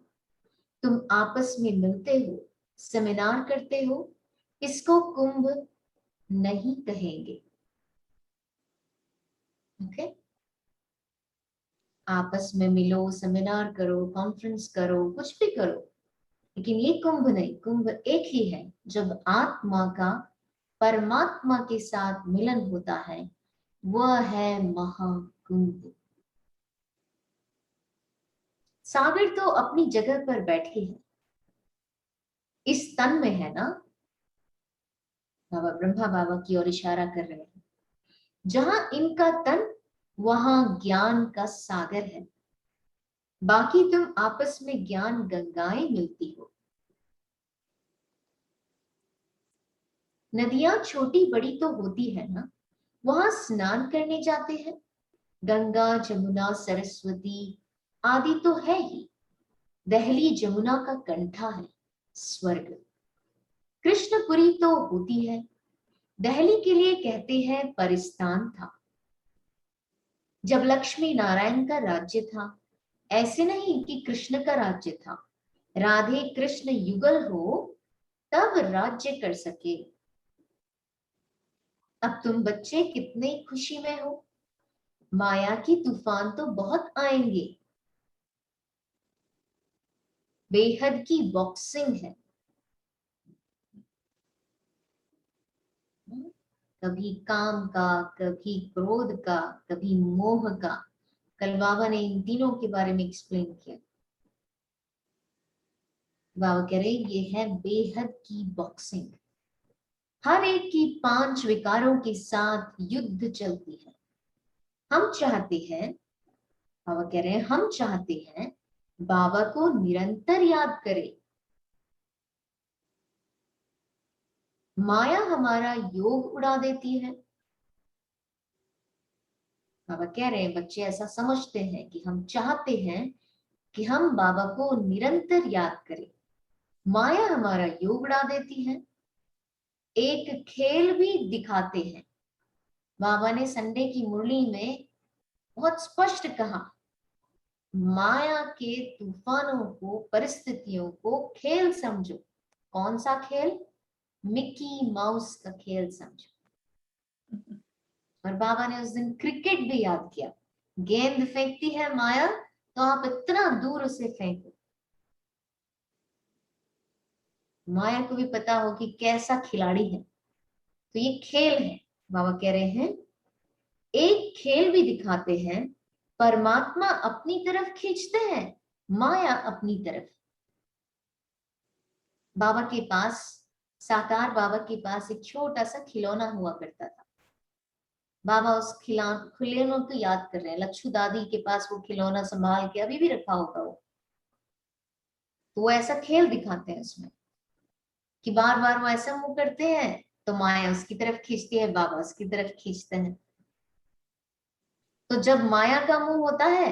तुम आपस में मिलते हो, सेमिनार करते हो, इसको कुंभ नहीं कहेंगे। ओके? आपस में मिलो, सेमिनार करो, कॉन्फ्रेंस करो, कुछ भी करो, लेकिन ये कुंभ नहीं। कुंभ एक ही है, जब आत्मा का परमात्मा के साथ मिलन होता है, वह है महाकुंभ। सागर तो अपनी जगह पर बैठे हैं, इस तन में है ना। बाबा ब्रह्मा बाबा की ओर इशारा कर रहे हैं। जहां इनका तन वहां ज्ञान का सागर है। बाकी तुम आपस में ज्ञान गंगाएं मिलती हो। नदियां छोटी बड़ी तो होती है ना, वहां स्नान करने जाते हैं। गंगा जमुना सरस्वती आदि तो है ही। दहली जमुना का कंठा है स्वर्ग। कृष्णपुरी तो होती है। दहली के लिए कहते हैं परिस्तान था। जब लक्ष्मी नारायण का राज्य था, ऐसे नहीं कि कृष्ण का राज्य था। राधे कृष्ण युगल हो तब राज्य कर सके। अब तुम बच्चे कितने खुशी में हो। माया की तूफान तो बहुत आएंगे। बेहद की बॉक्सिंग है। कभी काम का, कभी क्रोध का, कभी मोह का। कल बाबा ने इन तीनों के बारे में एक्सप्लेन किया। बाबा कह रहे ये है बेहद की बॉक्सिंग। हर एक की 5 विकारों के साथ युद्ध चलती है। हम चाहते हैं, बाबा कह रहे हैं हम चाहते हैं बाबा को निरंतर याद करें। माया हमारा योग उड़ा देती है। बाबा कह रहे हैं बच्चे ऐसा समझते हैं कि हम चाहते हैं कि हम बाबा को निरंतर याद करें। माया हमारा योग उड़ा देती है। एक खेल भी दिखाते हैं। बाबा ने संडे की मुरली में बहुत स्पष्ट कहा, माया के तूफानों को, परिस्थितियों को खेल समझो। कौन सा खेल? मिकी माउस का खेल समझो। और बाबा ने उस दिन क्रिकेट भी याद किया। गेंद फेंकती है माया तो आप इतना दूर उसे फेंको। माया को भी पता हो कि कैसा खिलाड़ी है। तो ये खेल है। बाबा कह रहे हैं एक खेल भी दिखाते हैं, परमात्मा अपनी तरफ खींचते हैं, माया अपनी तरफ। बाबा के पास, साकार बाबा के पास एक छोटा सा खिलौना हुआ करता था। बाबा उस खिलौनों को याद कर रहे हैं। लच्छू दादी के पास वो खिलौना संभाल के अभी भी रखा होगा वो। तो वो ऐसा खेल दिखाते हैं उसमें कि बार बार वो ऐसा मुंह करते हैं तो माया उसकी तरफ खींचती है, बाबा उसकी तरफ खींचते हैं। तो जब माया का मुंह होता है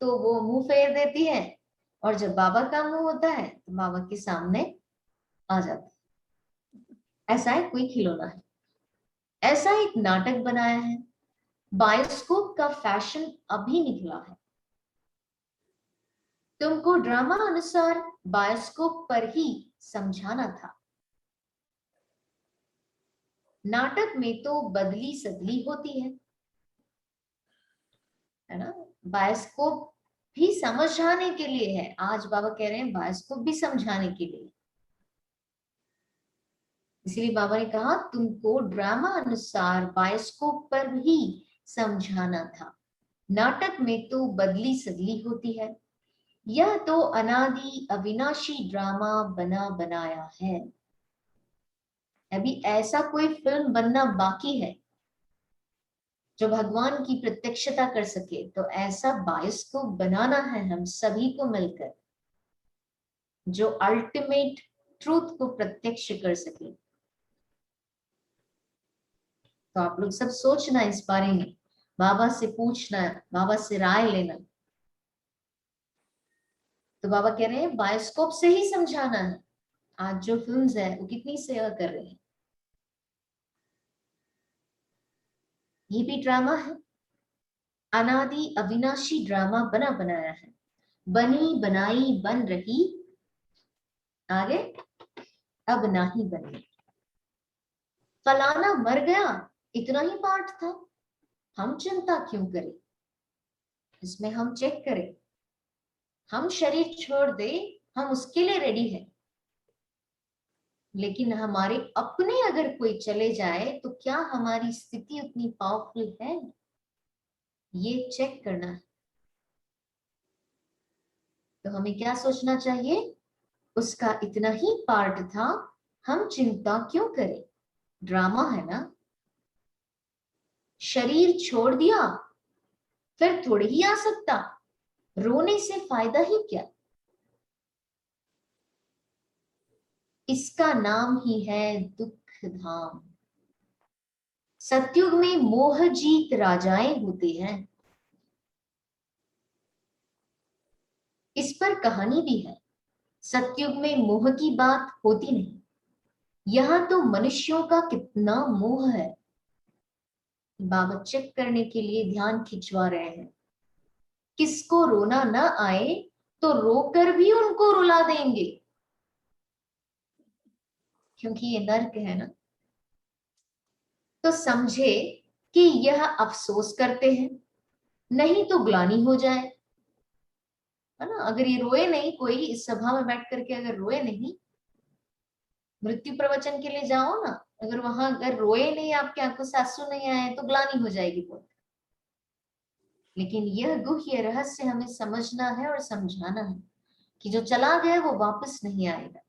तो वो मुंह फेर देती है, और जब बाबा का मुंह होता है तो बाबा के सामने आ जाता है। ऐसा है कोई खिलौना है। ऐसा एक नाटक बनाया है। बायोस्कोप का फैशन अभी निकला है। तुमको ड्रामा अनुसार बायोस्कोप पर ही समझाना था। नाटक में तो बदली सदली होती है ना। बायोस्कोप भी समझाने के लिए है। आज बाबा कह रहे हैं बायोस्कोप भी समझाने के लिए। इसलिए बाबा ने कहा तुमको ड्रामा अनुसार बायोस्कोप पर ही समझाना था। नाटक में तो बदली सदली होती है। यह तो अनादि अविनाशी ड्रामा बना बनाया है। अभी ऐसा कोई फिल्म बनना बाकी है जो भगवान की प्रत्यक्षता कर सके। तो ऐसा बायोस्कोप बनाना है हम सभी को मिलकर, जो अल्टीमेट ट्रूथ को प्रत्यक्ष कर सके। तो आप लोग सब सोचना इस बारे में, बाबा से पूछना, बाबा से राय लेना। तो बाबा कह रहे हैं बायोस्कोप से ही समझाना है। आज जो फिल्म्स है वो कितनी सेवा कर रहे हैं। ये भी ड्रामा है। अनादि अविनाशी ड्रामा बना बनाया है। बनी बनाई बन रही, आगे अब नहीं बनी। फलाना मर गया, इतना ही पार्ट था, हम चिंता क्यों करें। इसमें हम चेक करें, हम शरीर छोड़ दे, हम उसके लिए रेडी हैं। लेकिन हमारे अपने अगर कोई चले जाए तो क्या हमारी स्थिति उतनी पावरफुल है, ये चेक करना है। तो हमें क्या सोचना चाहिए, उसका इतना ही पार्ट था, हम चिंता क्यों करें। ड्रामा है ना। शरीर छोड़ दिया फिर थोड़ी ही आ सकता, रोने से फायदा ही क्या। इसका नाम ही है दुख धाम। सतयुग में मोह जीत राजाएं होते हैं। इस पर कहानी भी है। सतयुग में मोह की बात होती नहीं। यहां तो मनुष्यों का कितना मोह है। बाबा चेक करने के लिए ध्यान खिंचवा रहे हैं। किसको रोना न आए तो रोकर भी उनको रुला देंगे, क्योंकि ये नर्क है ना। तो समझे कि यह अफसोस करते हैं, नहीं तो ग्लानि हो जाए, है ना। अगर ये रोए नहीं, कोई इस सभा में बैठ करके अगर रोए नहीं, मृत्यु प्रवचन के लिए जाओ ना, अगर वहां अगर रोए नहीं, आपके आंखों से आंसू नहीं आए तो ग्लानि हो जाएगी बहुत। लेकिन यह गुह्य रहस्य हमें समझना है और समझाना है कि जो चला गया वो वापस नहीं आएगा।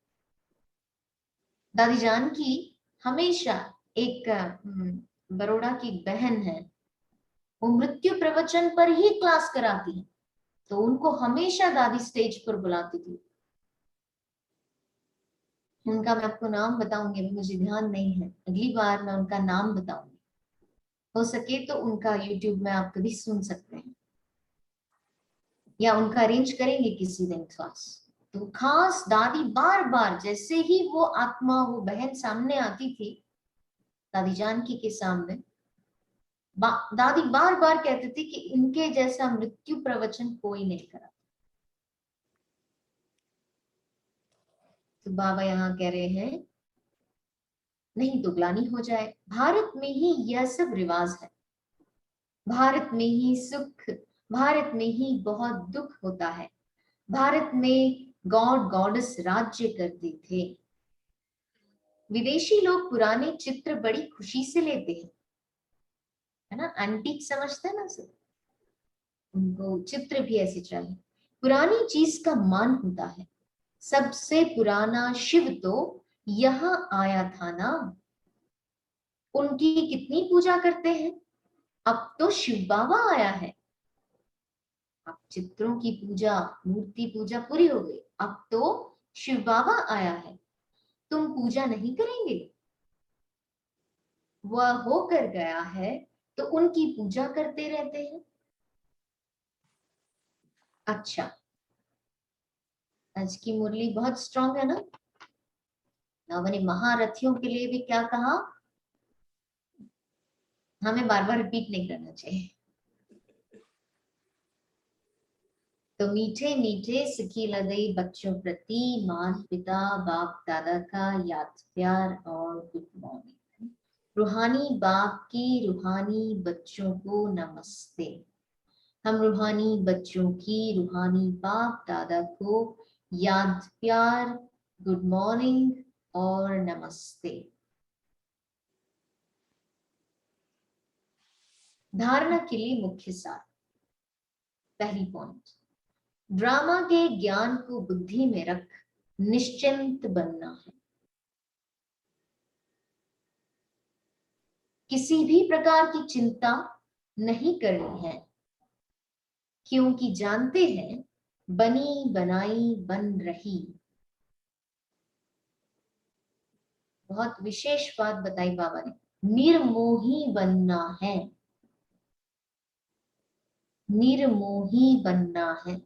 दादी जान की हमेशा एक बड़ौदा की बहन है, वो मृत्यु प्रवचन पर ही क्लास कराती है। तो उनको हमेशा दादी स्टेज पर बुलाती थी। उनका मैं आपको नाम बताऊंगी, अभी मुझे ध्यान नहीं है, अगली बार मैं उनका नाम बताऊंगी। हो सके तो उनका यूट्यूब में आप कभी सुन सकते हैं, या उनका अरेंज करेंगे किसी दिन क्लास। तो खास दादी बार बार, जैसे ही वो आत्मा, वो बहन सामने आती थी दादी जानकी के सामने, दादी बार बार कहती थी कि इनके जैसा मृत्यु प्रवचन कोई नहीं करा। तो बाबा यहाँ कह रहे हैं नहीं तो ग्लानि हो जाए। भारत में ही यह सब रिवाज है। भारत में ही सुख, भारत में ही बहुत दुख होता है। भारत में गॉड गॉडेस राज्य करते थे। विदेशी लोग पुराने चित्र बड़ी खुशी से लेते हैं, है ना, एंटीक समझते हैं ना सर, उनको चित्र भी ऐसे चाहिए। पुरानी चीज का मान होता है। सबसे पुराना शिव तो यहाँ आया था ना। उनकी कितनी पूजा करते हैं। अब तो शिव बाबा आया है। अब चित्रों की पूजा, मूर्ति पूजा पूरी हो गई, अब तो शिव बाबा आया है। तुम पूजा नहीं करेंगे। वह होकर गया है तो उनकी पूजा करते रहते हैं। अच्छा, आज की मुरली बहुत स्ट्रांग है ना। मैंने महारथियों के लिए भी क्या कहा, हमें बार बार रिपीट नहीं करना चाहिए। तो मीठे मीठे सिखी लदई बच्चों प्रति माता पिता बाप दादा का याद प्यार और गुड मॉर्निंग। रूहानी बाप की रूहानी बच्चों को नमस्ते। हम रूहानी बच्चों की रूहानी बाप दादा को याद प्यार, गुड मॉर्निंग और नमस्ते। धारणा के लिए मुख्य सार। पहली पॉइंट, ड्रामा के ज्ञान को बुद्धि में रख निश्चिंत बनना है। किसी भी प्रकार की चिंता नहीं करनी है, क्योंकि जानते हैं बनी बनाई बन रही। बहुत विशेष बात बताई बाबा ने, निर्मोही बनना है, निर्मोही बनना है।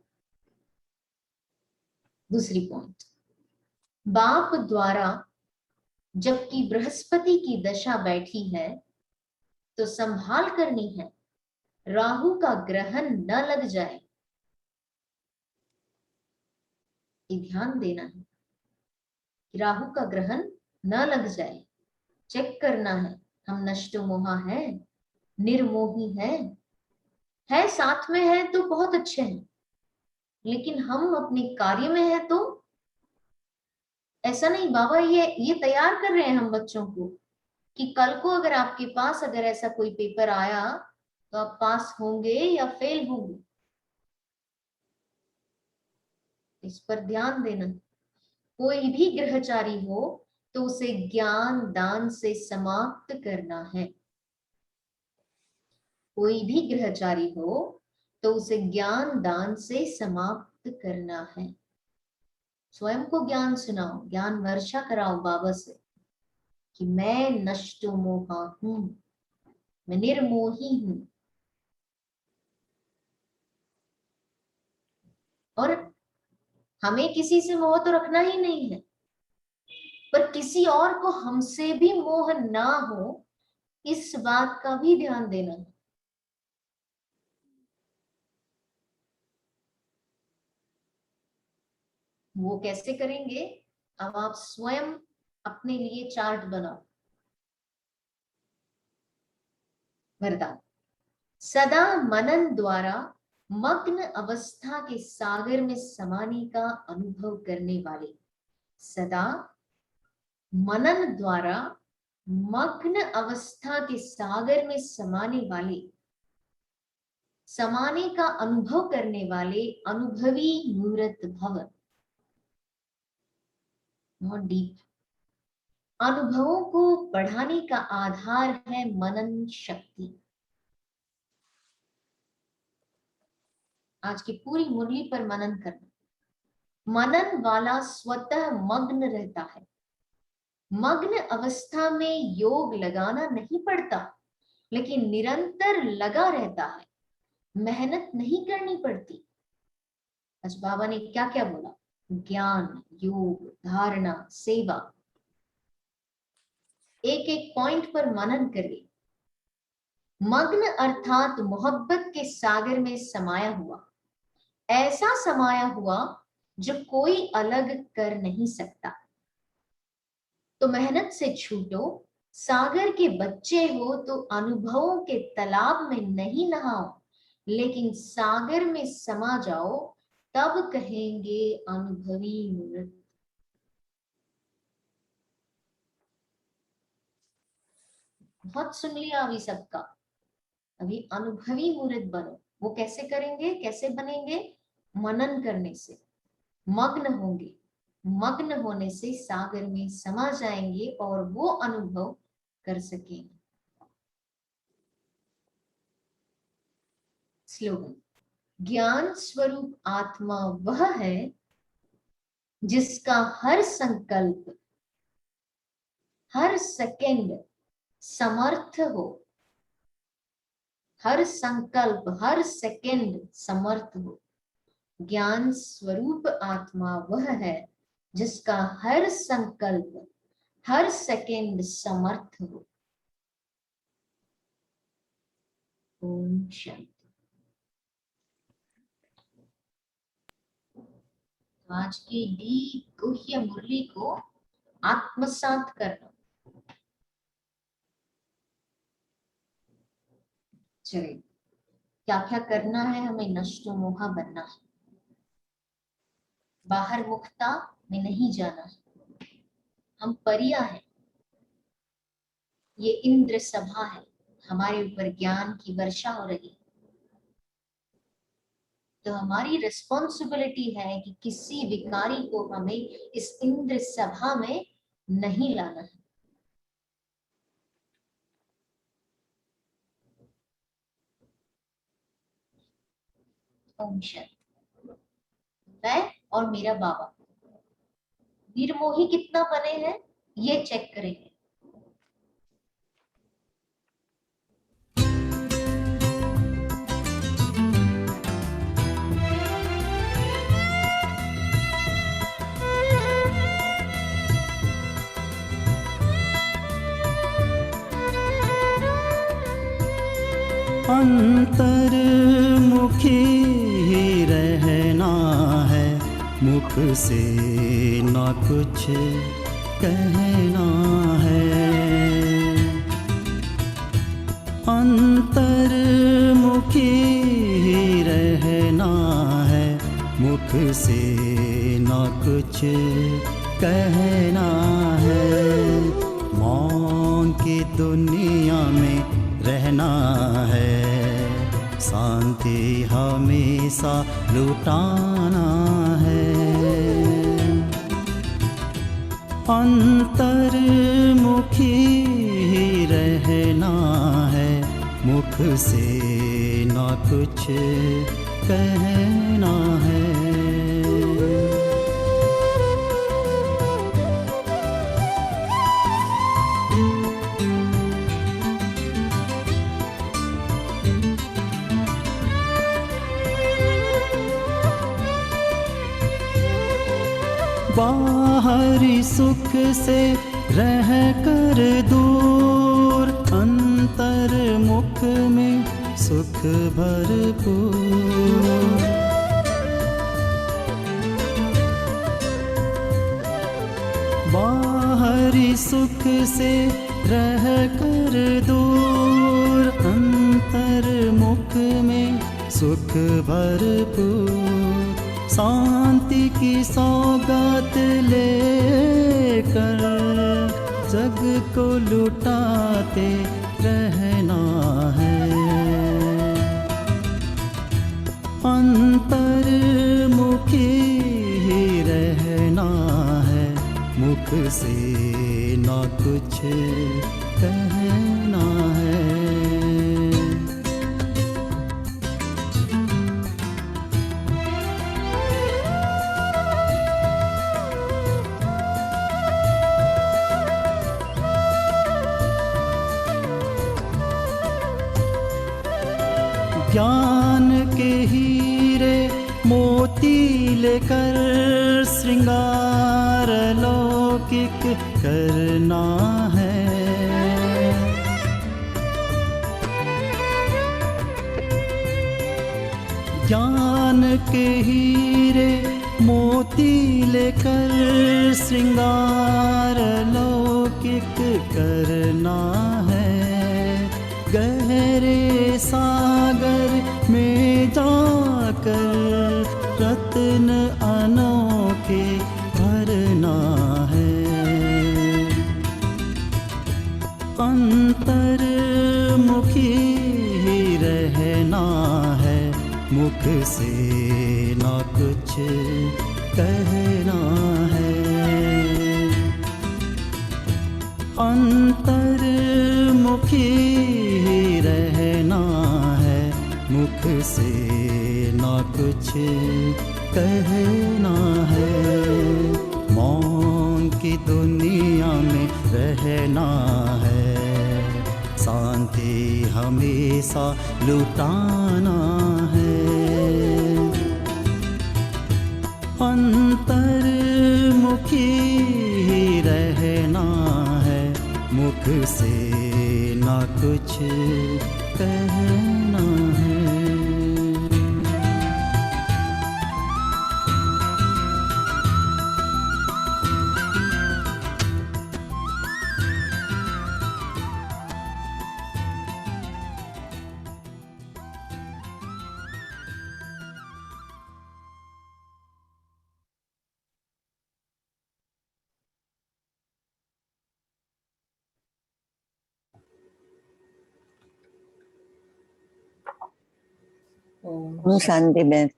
दूसरी पॉइंट, बाप द्वारा जबकि बृहस्पति की दशा बैठी है तो संभाल करनी है, राहु का ग्रहण न लग जाए। ये ध्यान देना है कि राहु का ग्रहण न लग जाए। चेक करना है, हम नष्टो मोहा है, निर्मोही है साथ में है तो बहुत अच्छे हैं, लेकिन हम अपने कार्य में है तो ऐसा नहीं। बाबा ये तैयार कर रहे हैं हम बच्चों को कि कल को अगर आपके पास अगर ऐसा कोई पेपर आया तो आप पास होंगे या फेल होंगे, इस पर ध्यान देना। कोई भी ग्रहचारी हो तो उसे ज्ञान दान से समाप्त करना है। कोई भी ग्रहचारी हो तो उसे ज्ञान दान से समाप्त करना है। स्वयं को ज्ञान सुनाओ, ज्ञान वर्षा कराओ बाबा से कि मैं नष्टो मोहा हूं, मैं निर्मोही हूं। और हमें किसी से मोह तो रखना ही नहीं है, पर किसी और को हमसे भी मोह ना हो, इस बात का भी ध्यान देना है। वो कैसे करेंगे, अब आप स्वयं अपने लिए चार्ट बनाओ। वरदान, सदा मनन द्वारा मग्न अवस्था के सागर में समाने का अनुभव करने वाले, सदा मनन द्वारा मग्न अवस्था के सागर में समाने वाले, समाने का अनुभव करने वाले अनुभवी मूर्त भव। बहुत डीप। अनुभवों को बढ़ाने का आधार है मनन शक्ति। आज की पूरी मुरली पर मनन करना। मनन वाला स्वतः मग्न रहता है। मग्न अवस्था में योग लगाना नहीं पड़ता, लेकिन निरंतर लगा रहता है, मेहनत नहीं करनी पड़ती। आज बाबा ने क्या क्या बोला, ज्ञान, योग, धारणा, सेवा। एक एक पॉइंट पर मनन करिए। मग्न अर्थात मोहब्बत के सागर में समाया हुआ, ऐसा समाया हुआ जो कोई अलग कर नहीं सकता। तो मेहनत से छूटो, सागर के बच्चे हो तो अनुभवों के तालाब में नहीं नहाओ, लेकिन सागर में समा जाओ, तब कहेंगे अनुभवी मूर्त। बहुत सुन लिया अभी सबका। अभी अनुभवी मूर्त बनो। वो कैसे करेंगे, कैसे बनेंगे? मनन करने से। मग्न होंगे, मग्न होने से सागर में समा जाएंगे और वो अनुभव कर सकेंगे। स्लोगन। ज्ञान स्वरूप आत्मा वह है जिसका हर संकल्प, हर सेकंड समर्थ हो। हर संकल्प, हर सेकंड समर्थ हो। ज्ञान स्वरूप आत्मा वह है जिसका हर संकल्प, हर सेकंड समर्थ हो। ओम शांति। आज की डी गुह्य मुरली को आत्मसात करना। चलिए, क्या क्या करना है? हमें नष्टो मोहा बनना है, बाहर मुक्ता में नहीं जाना है। हम परिया हैं, ये इंद्र सभा है, हमारे ऊपर ज्ञान की वर्षा हो रही है। तो हमारी रिस्पॉन्सिबिलिटी है कि किसी विकारी को हमें इस इंद्र सभा में नहीं लाना है। ओम शांति। मैं और मेरा बाबा निर्मोही कितना बने हैं ये चेक करेंगे। अंतर्मुखी ही रहना है, मुख से ना कुछ कहना है। अंतर्मुखी ही रहना है, मुख से ना कुछ कहना है। मौन की दुनिया में रहना है, शांति हमेशा लुटाना है। अंतर्मुखी ही रहना है, मुख से ना कुछ कहना है। बाहरी सुख से रह कर दूर, अंतर्मुख में सुख भरपूर। बाहरी सुख से रह कर दूर, अंतर्मुख में सुख भरपूर। शांति की सौगात लेकर जग को लुटाते रहना है। अंतर्मुखी ही रहना है, मुख से ना कुछ कहना है। ज्ञान के हीरे मोती लेकर श्रृंगार लौकिक करना है। ज्ञान के हीरे मोती लेकर श्रृंगार लौकिक करना है। गहरे सागर में जाकर रत्न अनोखे भरना है। अंतर मुख से ना कुछ कहना है। अंतर्मुखी रहना है, मुख से ना कुछ कहना है। मौन की दुनिया में रहना है, शांति हमेशा लुटाना है। अंतर्मुखी रहना है, मुख से ना कुछ कहना है। ओम ओम शांति बेन।